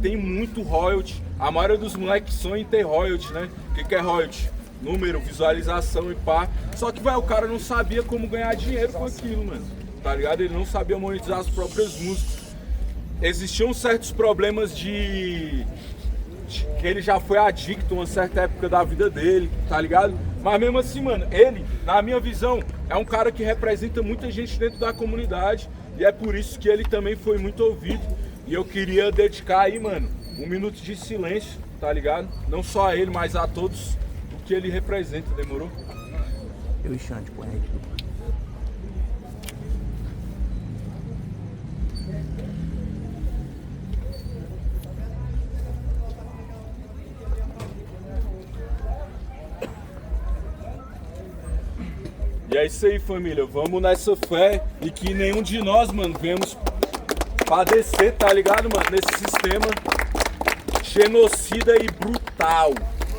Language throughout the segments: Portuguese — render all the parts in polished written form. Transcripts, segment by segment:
Tem muito royalty, a maioria dos moleques sonha em ter royalty, né? O que é royalty? Número, visualização e pá. Só que, o cara não sabia como ganhar dinheiro com aquilo, mano. Tá ligado? Ele não sabia monetizar as próprias músicas. Existiam certos problemas que ele já foi adicto uma certa época da vida dele, tá ligado? Mas mesmo assim, mano, ele, na minha visão, é um cara que representa muita gente dentro da comunidade. E é por isso que ele também foi muito ouvido. E eu queria dedicar aí, mano, um minuto de silêncio, tá ligado? Não só a ele, mas a todos o que ele representa, demorou? Eu e Xande, põe aí. E é isso aí, família. Vamos nessa fé e que nenhum de nós, mano, venhamos padecer, tá ligado, mano? Nesse sistema genocida e brutal,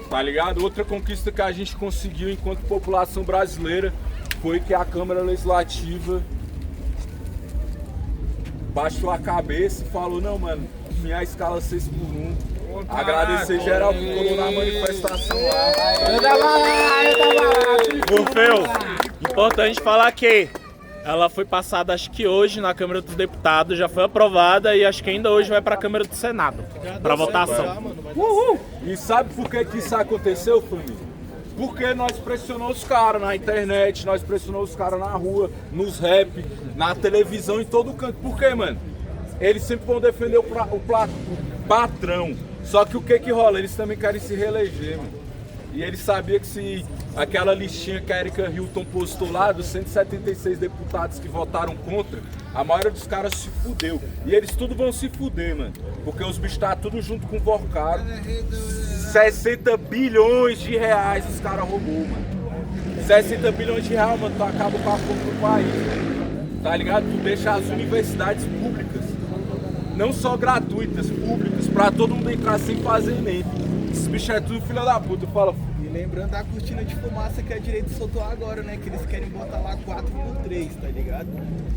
tá ligado? Outra conquista que a gente conseguiu enquanto população brasileira foi que a Câmara Legislativa baixou a cabeça e falou, não, mano, minha escala 6x1. Agradecer geral que colou na manifestação lá. Eu tava lá. Morfeu, importante falar que ela foi passada, acho que hoje, na Câmara dos Deputados, já foi aprovada e acho que ainda hoje vai para a Câmara do Senado, para votação. E sabe por que isso aconteceu, família? Porque nós pressionamos os caras na internet, nós pressionamos os caras na rua, nos rap, na televisão, em todo canto. Por quê, mano? Eles sempre vão defender o patrão. Só que o que rola? Eles também querem se reeleger, mano. E eles sabiam que se aquela listinha que a Erika Hilton postou lá, dos 176 deputados que votaram contra, a maioria dos caras se fudeu. E eles tudo vão se fuder, mano. Porque os bichos tá tudo junto com o Vorcaro. 60 bilhões de reais os caras roubou, mano. 60 bilhões de reais, mano, tu acaba com a fome do país, mano. Tá ligado? Tu deixa as universidades públicas, não só gratuitas, públicas, pra todo mundo entrar sem fazer nem. Esse bicho é tudo filho da puta, fala. E lembrando da cortina de fumaça que a direita soltou agora, né? Que eles querem botar lá 4x3, tá ligado?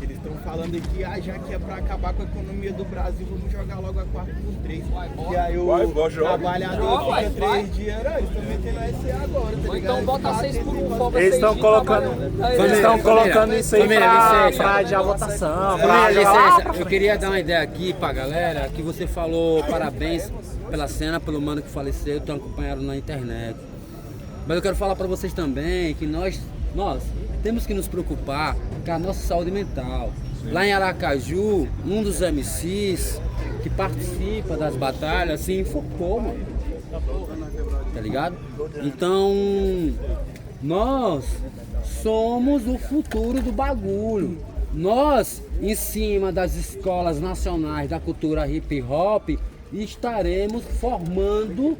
Eles estão falando aqui, já que é pra acabar com a economia do Brasil, vamos jogar logo a 4x3. E aí o trabalhador fica 3 dias, eles estão metendo a SE agora, tá ligado? Então bota 6x1, folga Eles estão colocando isso aí pra adiar a votação. Eu queria dar uma ideia aqui pra galera, que você falou parabéns pela cena, pelo mano que faleceu, estão acompanhando na internet. Mas eu quero falar pra vocês também que nós temos que nos preocupar com a nossa saúde mental. Lá em Aracaju, um dos MCs que participa das batalhas se enforcou, mano. Tá ligado? Então, nós somos o futuro do bagulho. Nós, em cima das escolas nacionais da cultura hip hop, estaremos formando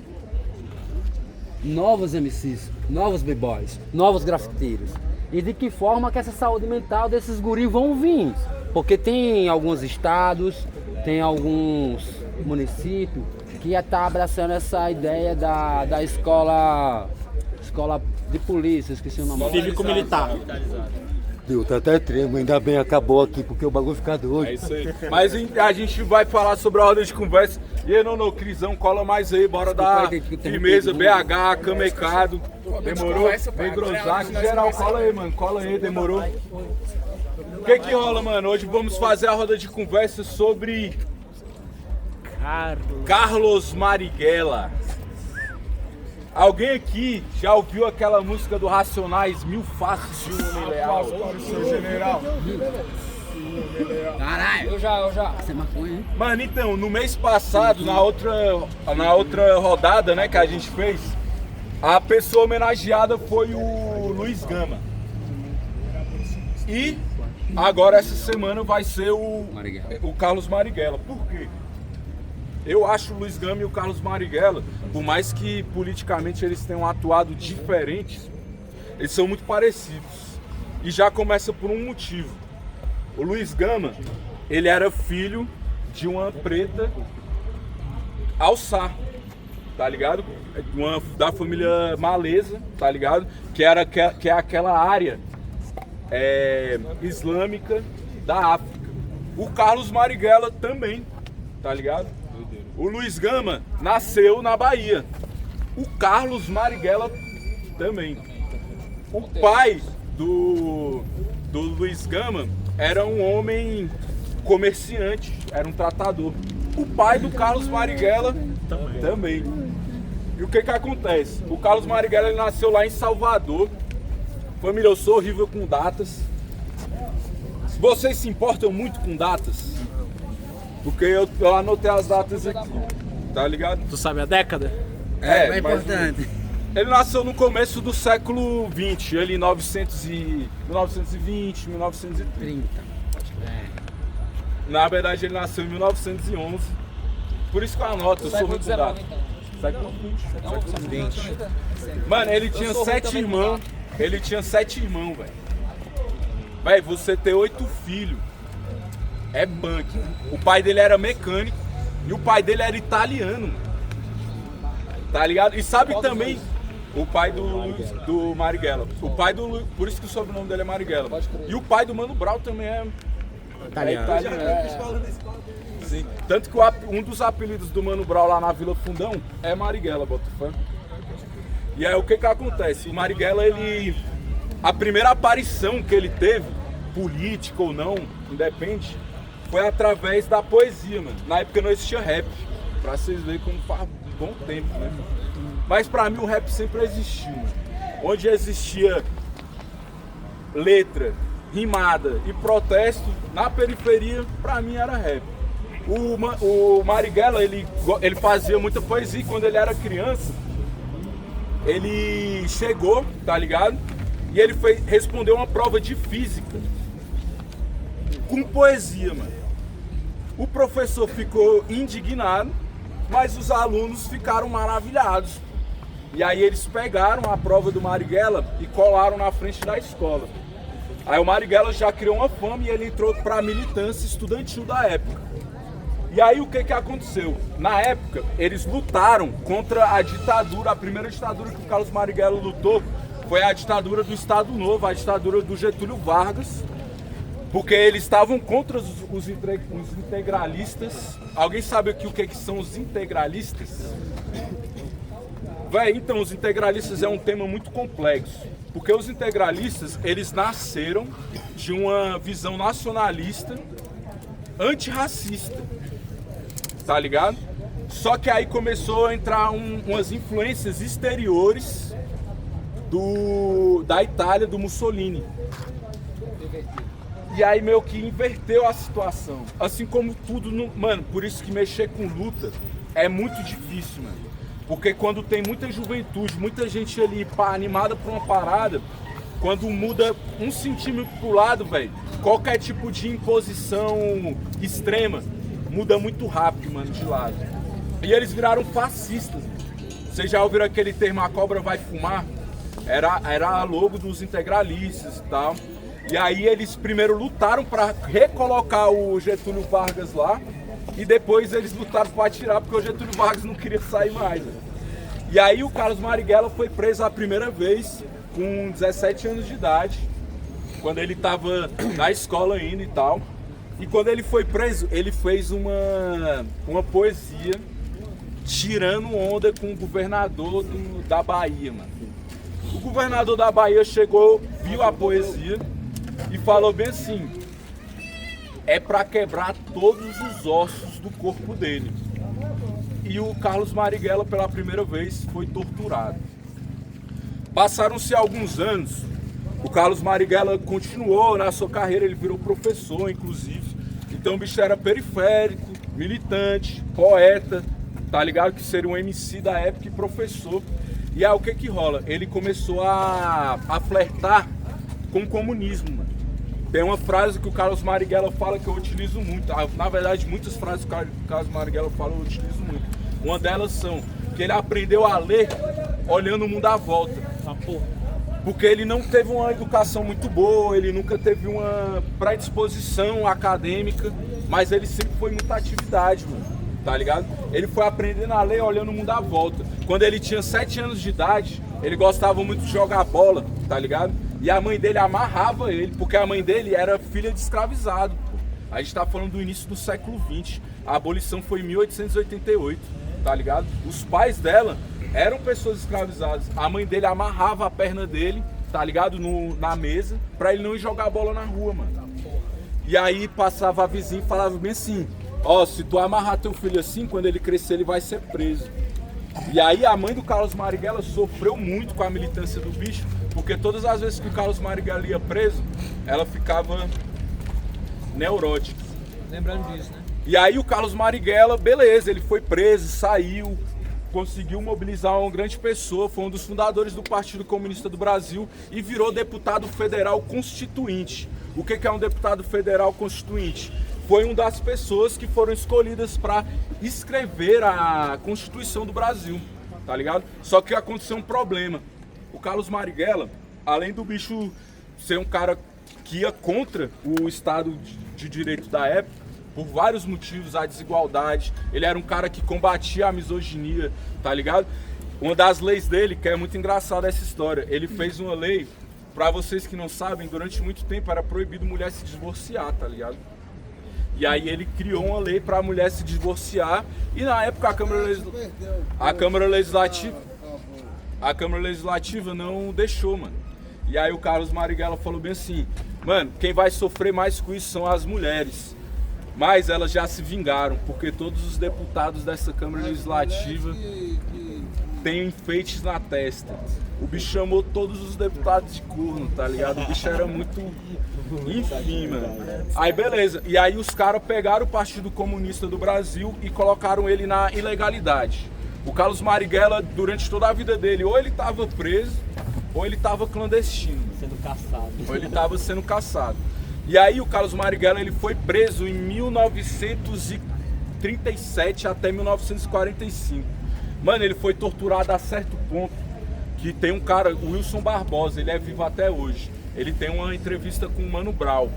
novos MCs, novos b-boys, novos grafiteiros. E de que forma que essa saúde mental desses guris vão vir? Porque tem alguns estados, tem alguns municípios que já tá abraçando essa ideia da escola de polícia, esqueci o nome. Cívico-militar. Deu, tá até tremo, ainda bem acabou aqui, porque o bagulho fica doido. É isso aí. Mas a gente vai falar sobre a roda de conversa. E aí, não, Crisão, cola mais aí, bora dar firmeza, BH, Camecado. Demorou? Vem Grosac, geral, cola aí, demorou? O que rola, mano? Hoje vamos fazer a roda de conversa sobre Carlos Marighella. Alguém aqui já ouviu aquela música do Racionais, Mil Faces de um Homem Leal? Seu general. Caralho! Eu já. Você é maconha, hein? Mano, então, no mês passado, na outra rodada, né, que a gente fez, a pessoa homenageada foi o Luiz Gama. E agora essa semana vai ser o Carlos Marighella. Por quê? Eu acho o Luiz Gama e o Carlos Marighella, por mais que politicamente eles tenham atuado diferentes, eles são muito parecidos. E já começa por um motivo. O Luiz Gama, ele era filho de uma preta Alçá, tá ligado? Da família malesa, tá ligado? Que é aquela área islâmica da África. O Carlos Marighella também, tá ligado? O Luiz Gama nasceu na Bahia. O Carlos Marighella também. O pai do Luiz Gama era um homem comerciante, era um tratador. O pai do Carlos Marighella também. E o que acontece? O Carlos Marighella ele nasceu lá em Salvador. Família, eu sou horrível com datas. Vocês se importam muito com datas? Porque eu anotei as datas aqui, tá ligado? Tu sabe a década? É mas importante. ele nasceu no começo do século XX, ali 1920, 1930. 30. Na verdade ele nasceu em 1911. Por isso que eu anoto, eu sou ruim com datas. Século XX. Mano, ele tinha 7 irmãos. Ele tinha 7 irmãos, velho. Véi, você ter 8 filhos é punk. O pai dele era mecânico e o pai dele era italiano. Tá ligado? E sabe também o pai do Marighella. O pai do. Por isso que o sobrenome dele é Marighella. E o pai do Mano Brown também é italiano. Sim. Tanto que um dos apelidos do Mano Brown lá na Vila Fundão é Marighella, Botafã. E aí o que acontece? O Marighella, a primeira aparição que ele teve, política ou não, independe, foi através da poesia, mano. Na época não existia rap, pra vocês verem como faz um bom tempo, né? Mas pra mim o rap sempre existiu, mano. Onde existia letra, rimada e protesto, na periferia, pra mim era rap. O Marighella, ele fazia muita poesia. Quando ele era criança, ele chegou, tá ligado? E ele respondeu uma prova de física com poesia, mano. O professor ficou indignado, mas os alunos ficaram maravilhados. E aí eles pegaram a prova do Marighella e colaram na frente da escola. Aí o Marighella já criou uma fama e ele entrou para a militância estudantil da época. E aí o que aconteceu? Na época, eles lutaram contra a ditadura. A primeira ditadura que o Carlos Marighella lutou foi a ditadura do Estado Novo, a ditadura do Getúlio Vargas, porque eles estavam contra os integralistas. Alguém sabe o que são os integralistas? Véi, então, os integralistas é um tema muito complexo, porque os integralistas, eles nasceram de uma visão nacionalista, antirracista, tá ligado? Só que aí começou a entrar umas influências exteriores da Itália, do Mussolini. E aí meio que inverteu a situação. Assim como tudo, mano, por isso que mexer com luta é muito difícil, mano. Porque quando tem muita juventude, muita gente ali animada por uma parada, quando muda 1 centímetro pro lado, velho, qualquer tipo de imposição extrema muda muito rápido, mano, de lado. E eles viraram fascistas. Vocês já ouviram aquele termo, a cobra vai fumar? Era a logo dos integralistas e tal. E aí eles primeiro lutaram para recolocar o Getúlio Vargas lá, e depois eles lutaram para tirar, porque o Getúlio Vargas não queria sair mais. Né? E aí o Carlos Marighella foi preso a primeira vez com 17 anos de idade, quando ele estava na escola ainda e tal. E quando ele foi preso, ele fez uma poesia tirando onda com o governador da Bahia, mano. O governador da Bahia chegou, viu a poesia e falou bem assim: é pra quebrar todos os ossos do corpo dele. E o Carlos Marighella, pela primeira vez, foi torturado. Passaram-se alguns anos, o Carlos Marighella continuou na sua carreira, ele virou professor, inclusive. Então o bicho era periférico, militante, poeta, tá ligado? Que seria um MC da época e professor. E aí o que rola? Ele começou a flertar com o comunismo, mano. Tem uma frase que o Carlos Marighella fala que eu utilizo muito. Na verdade, muitas frases que o Carlos Marighella fala eu utilizo muito. Uma delas são que ele aprendeu a ler olhando o mundo à volta. Porque ele não teve uma educação muito boa, ele nunca teve uma predisposição acadêmica, mas ele sempre foi muita atividade, mano. Tá ligado? Ele foi aprendendo a ler olhando o mundo à volta. Quando ele tinha 7 anos de idade, ele gostava muito de jogar bola, tá ligado? E a mãe dele amarrava ele, porque a mãe dele era filha de escravizado. A gente tá falando do início do século XX. A abolição foi em 1888, tá ligado? Os pais dela eram pessoas escravizadas. A mãe dele amarrava a perna dele, tá ligado? Na mesa, pra ele não ir jogar bola na rua, mano. E aí passava a vizinha e falava bem assim: ó, se tu amarrar teu filho assim, quando ele crescer ele vai ser preso. E aí a mãe do Carlos Marighella sofreu muito com a militância do bicho, porque todas as vezes que o Carlos Marighella ia preso, ela ficava neurótica. Lembrando disso, né? E aí o Carlos Marighella, beleza, ele foi preso, saiu, conseguiu mobilizar uma grande pessoa, foi um dos fundadores do Partido Comunista do Brasil e virou deputado federal constituinte. O que é um deputado federal constituinte? Foi uma das pessoas que foram escolhidas para escrever a Constituição do Brasil, tá ligado? Só que aconteceu um problema. O Carlos Marighella, além do bicho ser um cara que ia contra o Estado de Direito da época, por vários motivos, a desigualdade, ele era um cara que combatia a misoginia, tá ligado? Uma das leis dele, que é muito engraçada essa história, ele fez uma lei, pra vocês que não sabem, durante muito tempo era proibido mulher se divorciar, tá ligado? E aí ele criou uma lei pra mulher se divorciar e na época a Câmara Legislativa não deixou, mano. E aí o Carlos Marighella falou bem assim: mano, quem vai sofrer mais com isso são as mulheres. Mas elas já se vingaram, porque todos os deputados dessa Câmara Legislativa têm enfeites na testa. O bicho chamou todos os deputados de corno, tá ligado? O bicho era muito... Enfim, mano. Aí beleza. E aí os caras pegaram o Partido Comunista do Brasil e colocaram ele na ilegalidade. O Carlos Marighella, durante toda a vida dele, ou ele tava preso, ou ele tava clandestino. Sendo caçado. Ou ele tava sendo caçado. E aí o Carlos Marighella, ele foi preso em 1937 até 1945. Mano, ele foi torturado a certo ponto que tem um cara, o Wilson Barbosa, ele é vivo até hoje. Ele tem uma entrevista com o Mano Brown,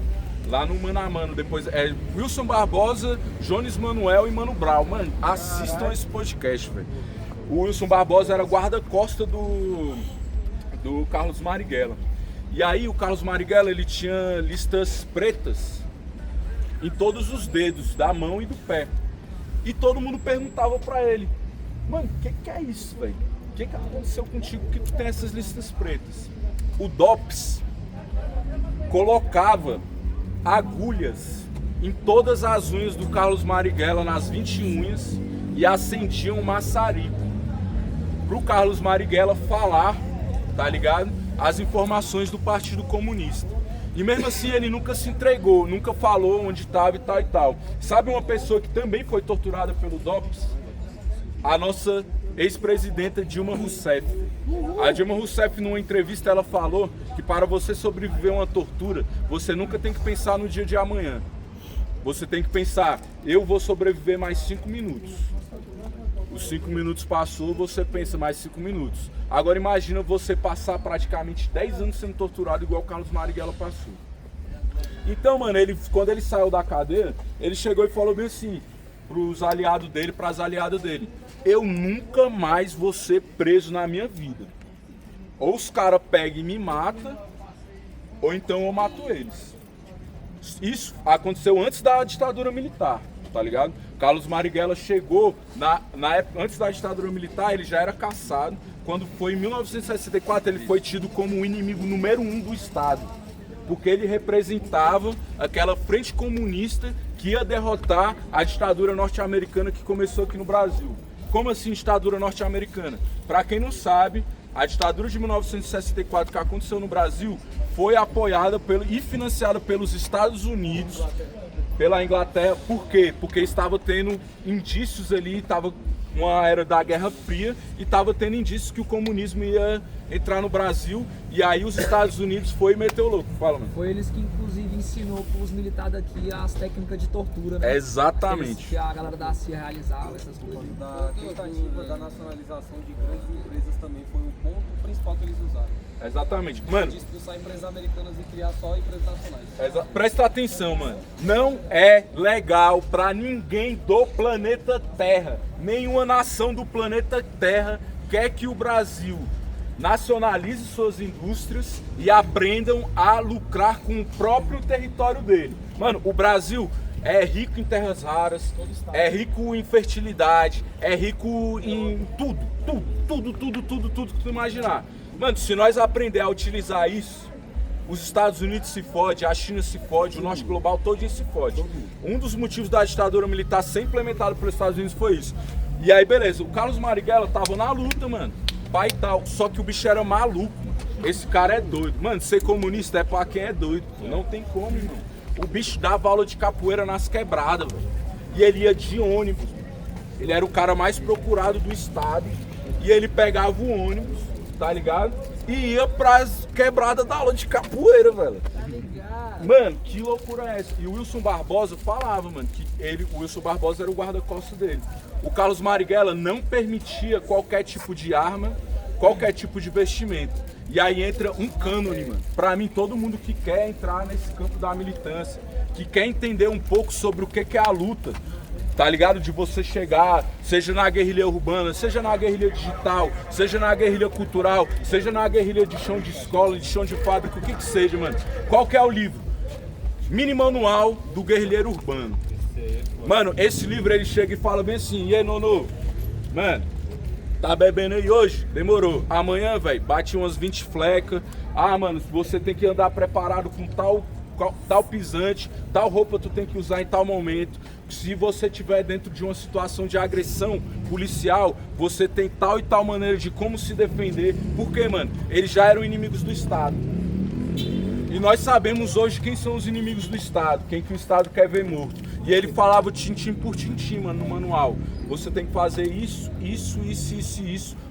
lá no Mano a Mano. Depois é Wilson Barbosa, Jones Manuel e Mano Brown. Mano, assistam esse podcast, velho. O Wilson Barbosa era guarda-costa do Carlos Marighella. E aí o Carlos Marighella, ele tinha listas pretas em todos os dedos, da mão e do pé. E todo mundo perguntava pra ele: mano, o que é isso, velho? O que aconteceu contigo que tu tem essas listas pretas? O DOPS colocava agulhas em todas as unhas do Carlos Marighella, nas 20 unhas, e acendia um maçarico pro Carlos Marighella falar, tá ligado? As informações do Partido Comunista. E mesmo assim ele nunca se entregou, nunca falou onde estava e tal e tal. Sabe uma pessoa que também foi torturada pelo DOPS? A nossa ex-presidenta Dilma Rousseff. A Dilma Rousseff, numa entrevista, ela falou que para você sobreviver a uma tortura, você nunca tem que pensar no dia de amanhã. Você tem que pensar: eu vou sobreviver mais 5 minutos. Os 5 minutos passou, você pensa mais 5 minutos. Agora imagina você passar praticamente 10 anos sendo torturado igual o Carlos Marighella passou. Então, mano, quando ele saiu da cadeia, ele chegou e falou bem assim pros aliados dele, pras aliadas dele: eu nunca mais vou ser preso na minha vida. Ou os caras pegam e me matam, ou então eu mato eles. Isso aconteceu antes da ditadura militar, tá ligado? Carlos Marighella chegou, na época, antes da ditadura militar, ele já era caçado. Quando foi em 1964, ele foi tido como o inimigo número 1 do Estado, porque ele representava aquela frente comunista que ia derrotar a ditadura norte-americana que começou aqui no Brasil. Como assim ditadura norte-americana? Para quem não sabe, a ditadura de 1964 que aconteceu no Brasil foi apoiada e financiada pelos Estados Unidos, pela Inglaterra. Por quê? Porque estava tendo indícios ali, estava uma era da Guerra Fria e estava tendo indícios que o comunismo ia entrar no Brasil, e aí os Estados Unidos foi e meteu o louco. Fala, mano. Foi eles que inclusive ensinou para os militares daqui as técnicas de tortura, né? Exatamente. Que a galera da CIA realizava, essas coisas. Da tentativa da nacionalização de grandes empresas também foi o ponto principal que eles usaram. Exatamente. Mano, De expulsar empresas americanas e criar só empresas nacionais. Presta atenção, mano. Não é legal pra ninguém do planeta Terra, nenhuma nação do planeta Terra quer que o Brasil nacionalize suas indústrias e aprendam a lucrar com o próprio território dele. Mano, o Brasil é rico em terras raras, é rico em fertilidade, é rico em tudo que tu imaginar. Mano, se nós aprender a utilizar isso, os Estados Unidos se fode, a China se fode, o norte global todo se fode. Um dos motivos da ditadura militar ser implementada pelos Estados Unidos foi isso. E aí, beleza, o Carlos Marighella tava na luta, mano, pai e tal, só que o bicho era maluco, mano. Esse cara é doido. Mano, ser comunista é pra quem é doido, não tem como, irmão. O bicho dava aula de capoeira nas quebradas, velho. E ele ia de ônibus. Ele era o cara mais procurado do estado. E ele pegava o ônibus, tá ligado? E ia pras quebradas da aula de capoeira, velho. Mano, que loucura é essa? E o Wilson Barbosa falava, mano, que o Wilson Barbosa era o guarda-costas dele. O Carlos Marighella não permitia qualquer tipo de arma, qualquer tipo de vestimento. E aí entra um cânone, mano. Pra mim, todo mundo que quer entrar nesse campo da militância, que quer entender um pouco sobre o que é a luta, tá ligado? De você chegar, seja na guerrilha urbana, seja na guerrilha digital, seja na guerrilha cultural, seja na guerrilha de chão de escola, de chão de fábrica, o que seja, mano. Qual que é o livro? Mini Manual do Guerrilheiro Urbano. Mano, esse livro ele chega e fala bem assim: e aí, Nono? Mano, tá bebendo aí hoje? Demorou. Amanhã, velho, bate umas 20 flecas. Ah, mano, você tem que andar preparado com tal pisante, tal roupa tu tem que usar em tal momento. Se você estiver dentro de uma situação de agressão policial, você tem tal e tal maneira de como se defender. Por quê, mano? Eles já eram inimigos do Estado. E nós sabemos hoje quem são os inimigos do Estado, quem que o Estado quer ver morto. E ele falava tintim por tintim, mano, no manual. Você tem que fazer isso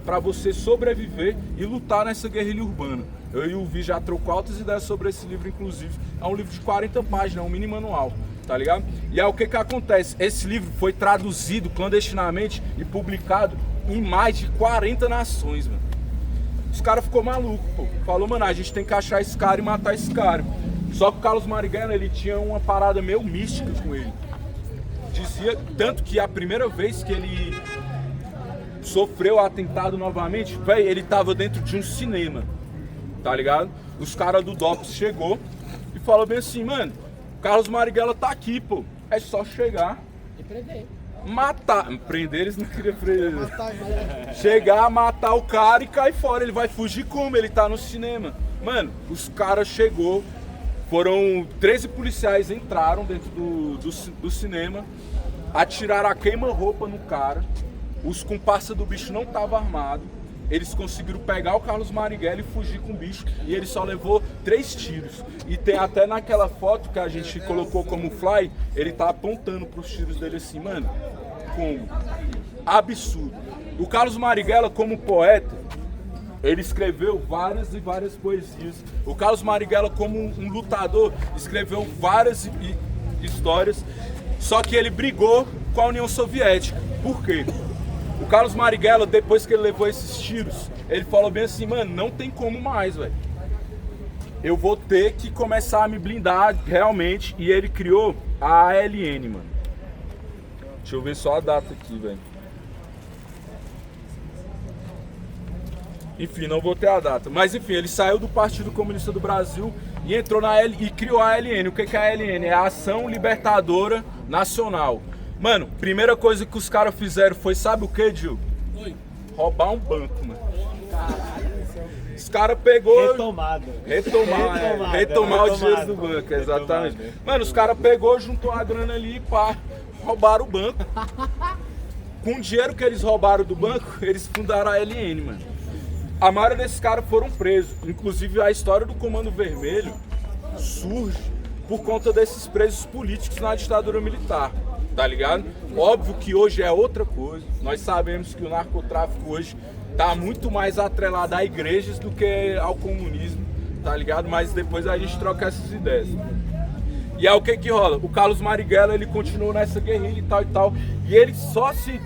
pra você sobreviver e lutar nessa guerrilha urbana. Eu e o Vi já trocou altas ideias sobre esse livro, inclusive. É um livro de 40 páginas, é um mini manual, tá ligado? E aí o que acontece? Esse livro foi traduzido clandestinamente e publicado em mais de 40 nações, mano. Os caras ficou maluco, pô. Falou, mano, a gente tem que achar esse cara e matar esse cara. Só que o Carlos Marighella, ele tinha uma parada meio mística com ele. Dizia, tanto que a primeira vez que ele sofreu atentado novamente, velho, ele tava dentro de um cinema, tá ligado? Os caras do DOPS chegou e falou bem assim, mano, o Carlos Marighella tá aqui, pô. É só chegar e prender. Matar. Prender eles não queriam prender. Chegar, matar o cara e cair fora. Ele vai fugir como? Ele tá no cinema. Mano, os caras chegou. Foram 13 policiais entraram dentro do cinema, atiraram a queima-roupa no cara. Os comparsas do bicho não estavam armados. Eles conseguiram pegar o Carlos Marighella e fugir com o bicho. E ele só levou 3 tiros. E tem até naquela foto que a gente colocou como fly, ele tá apontando pros tiros dele assim, mano. Como? Absurdo. O Carlos Marighella, como poeta, ele escreveu várias e várias poesias. O Carlos Marighella, como um lutador, escreveu várias histórias. Só que ele brigou com a União Soviética. Por quê? O Carlos Marighella, depois que ele levou esses tiros, ele falou bem assim, mano, não tem como mais, velho. Eu vou ter que começar a me blindar realmente. E ele criou a ALN, mano. Deixa eu ver só a data aqui, velho. Enfim, não vou ter a data. Mas enfim, ele saiu do Partido Comunista do Brasil e entrou e criou a ALN. O que é a ALN? É a Ação Libertadora Nacional. Mano, primeira coisa que os caras fizeram foi, sabe o que, Gil? Roubar um banco, mano. Os caras pegou... Retomar o dinheiro do banco, exatamente. Mano, os caras pegou, juntou a grana ali e pá, roubaram o banco. Com o dinheiro que eles roubaram do banco, eles fundaram a ALN, mano. A maioria desses caras foram presos. Inclusive a história do Comando Vermelho surge por conta desses presos políticos na ditadura militar, tá ligado? Óbvio que hoje é outra coisa. Nós sabemos que o narcotráfico hoje tá muito mais atrelado a igrejas do que ao comunismo, tá ligado? Mas depois a gente troca essas ideias. E aí o que rola? O Carlos Marighella, ele continuou nessa guerrilha e tal. E ele só se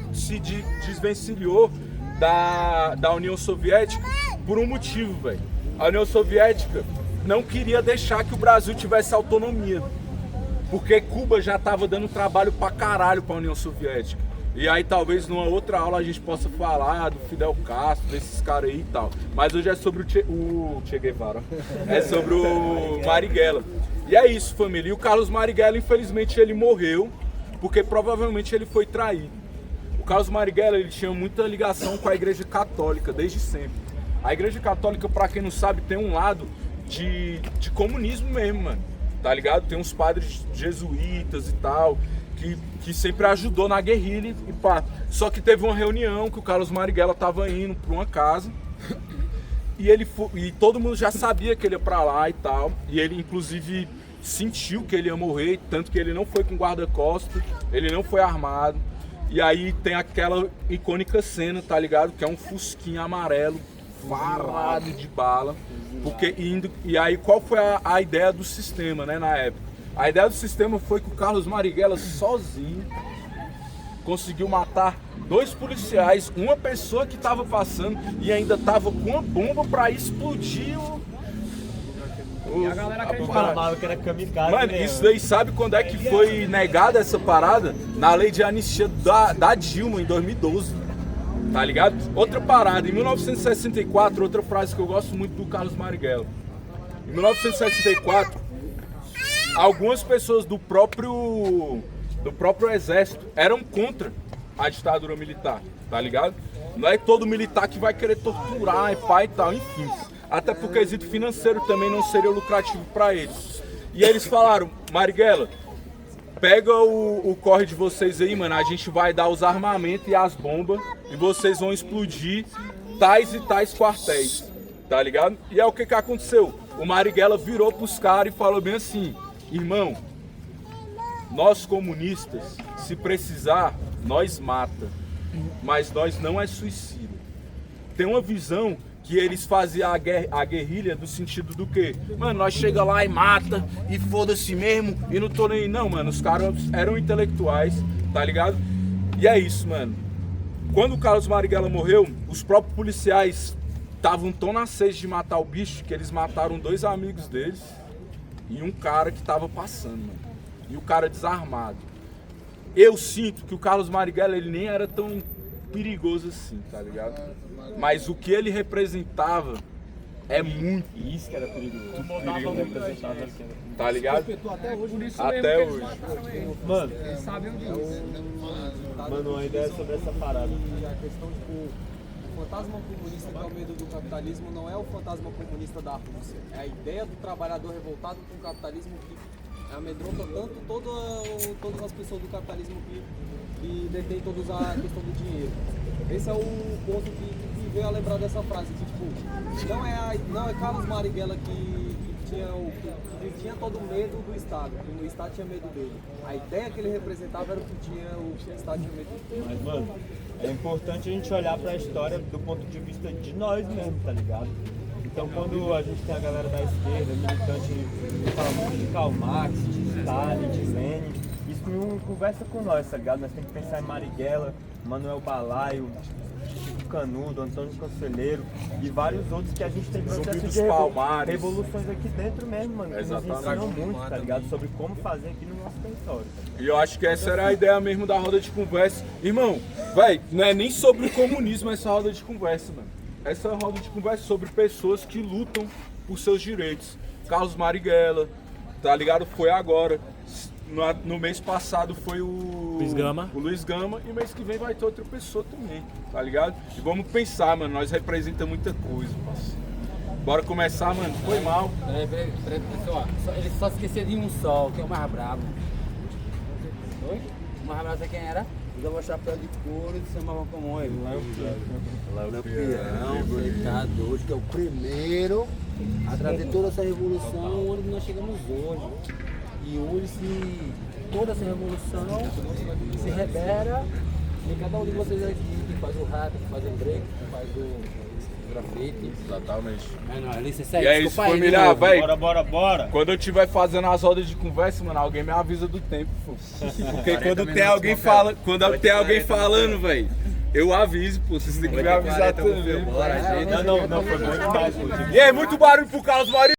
desvencilhou da União Soviética por um motivo, velho. A União Soviética não queria deixar que o Brasil tivesse autonomia, porque Cuba já tava dando trabalho pra caralho pra União Soviética. E aí talvez numa outra aula a gente possa falar do Fidel Castro, desses caras aí e tal. Mas hoje é sobre o Che Guevara. É sobre o Marighella. E é isso, família. E o Carlos Marighella, infelizmente, ele morreu, porque provavelmente ele foi traído. O Carlos Marighella, ele tinha muita ligação com a Igreja Católica, desde sempre. A Igreja Católica, pra quem não sabe, tem um lado de comunismo mesmo, mano. Tá ligado? Tem uns padres jesuítas e tal, que sempre ajudou na guerrilha e pá. Só que teve uma reunião que o Carlos Marighella tava indo pra uma casa e todo mundo já sabia que ele ia pra lá e tal. E ele, inclusive, sentiu que ele ia morrer, tanto que ele não foi com guarda-costas, ele não foi armado. E aí tem aquela icônica cena, tá ligado? Que é um fusquinha amarelo, varado de bala. E aí qual foi a ideia do sistema, né, na época? A ideia do sistema foi que o Carlos Marighella sozinho conseguiu matar 2 policiais, uma pessoa que estava passando e ainda estava com uma bomba para explodir a galera acreditava que era kamikaze. Mano, isso daí sabe quando é que foi negada essa parada? Na lei de anistia da Dilma, em 2012. Tá ligado? Outra parada, em 1964, outra frase que eu gosto muito do Carlos Marighella. Em 1964, algumas pessoas do próprio exército eram contra a ditadura militar, tá ligado? Não é todo militar que vai querer torturar e pá e tal, enfim. Até porque o quesito financeiro também não seria lucrativo para eles. E eles falaram, Marighella, pega o corre de vocês aí, mano, a gente vai dar os armamentos e as bombas e vocês vão explodir tais e tais quartéis, tá ligado? E é o que aconteceu. O Marighella virou pros caras e falou bem assim, irmão, nós comunistas, se precisar, nós mata, mas nós não é suicida. Tem uma visão que eles faziam a guerrilha do sentido do quê? Mano, nós chega lá e mata, e foda-se mesmo, e não tô nem... Não, mano, os caras eram intelectuais, tá ligado? E é isso, mano. Quando o Carlos Marighella morreu, os próprios policiais estavam tão na sede de matar o bicho, que eles mataram 2 amigos deles e um cara que tava passando, mano. E o cara desarmado. Eu sinto que o Carlos Marighella, ele nem era tão perigoso assim, tá ligado? Mas o que ele representava é muito. Isso que era perigoso. Tá ligado? Até hoje. Mano, Eles sabiam disso. mano, uma ideia sobre essa parada. E a questão, tipo, o fantasma comunista que é o medo do capitalismo não é o fantasma comunista da Rússia. É a ideia do trabalhador revoltado com o capitalismo que amedronta tanto todas as pessoas do capitalismo que detêm todos a questão do dinheiro. Esse é o ponto que veio a lembrar dessa frase, que tipo, não é Carlos Marighella que tinha todo o medo do Estado, que o Estado tinha medo dele. A ideia que ele representava era o que o Estado tinha medo dele. Mas, mano, é importante a gente olhar pra história do ponto de vista de nós mesmo, tá ligado? Então, quando a gente tem a galera da esquerda, militante, que fala muito de Karl Marx, de Stalin, de Lenin, isso não conversa com nós, tá ligado? Nós temos que pensar em Marighella, Manuel Balaio, Chico Canudo, Antônio Conselheiro e vários outros que a gente tem processo de revoluções aqui dentro mesmo, mano. Que nos ensinam muito, tá ligado? Sobre como fazer aqui no nosso território. E eu acho que essa era a ideia mesmo da roda de conversa. Irmão, véi, não é nem sobre o comunismo essa roda de conversa, mano. Essa roda de conversa sobre pessoas que lutam por seus direitos. Carlos Marighella, tá ligado? Foi agora. No mês passado foi o Luiz Gama e mês que vem vai ter outra pessoa também, tá ligado? E vamos pensar, mano, nós representamos muita coisa, parceiro. Bora começar, mano, foi mal. Peraí, pessoal, ele só esqueceu de um sol, que é o mais brabo. Oi? O mais brabo, sabe quem era? Usava chapéu de couro e se chamava como ele. Lampião, deitado hoje, que é o primeiro a trazer toda essa revolução onde nós chegamos hoje. E hoje, se toda essa revolução se rebela em cada um de vocês aqui, que faz o rap, que faz o break, que faz o grafite. Exatamente. E é isso, família, véi. Bora. Quando eu estiver fazendo as rodas de conversa, mano, alguém me avisa do tempo, pô. Porque quando tem alguém falando, falando, véi, eu aviso, pô. Vocês têm que me avisar também. Não, foi muito demais. E aí, muito barulho pro Carlos Marighella.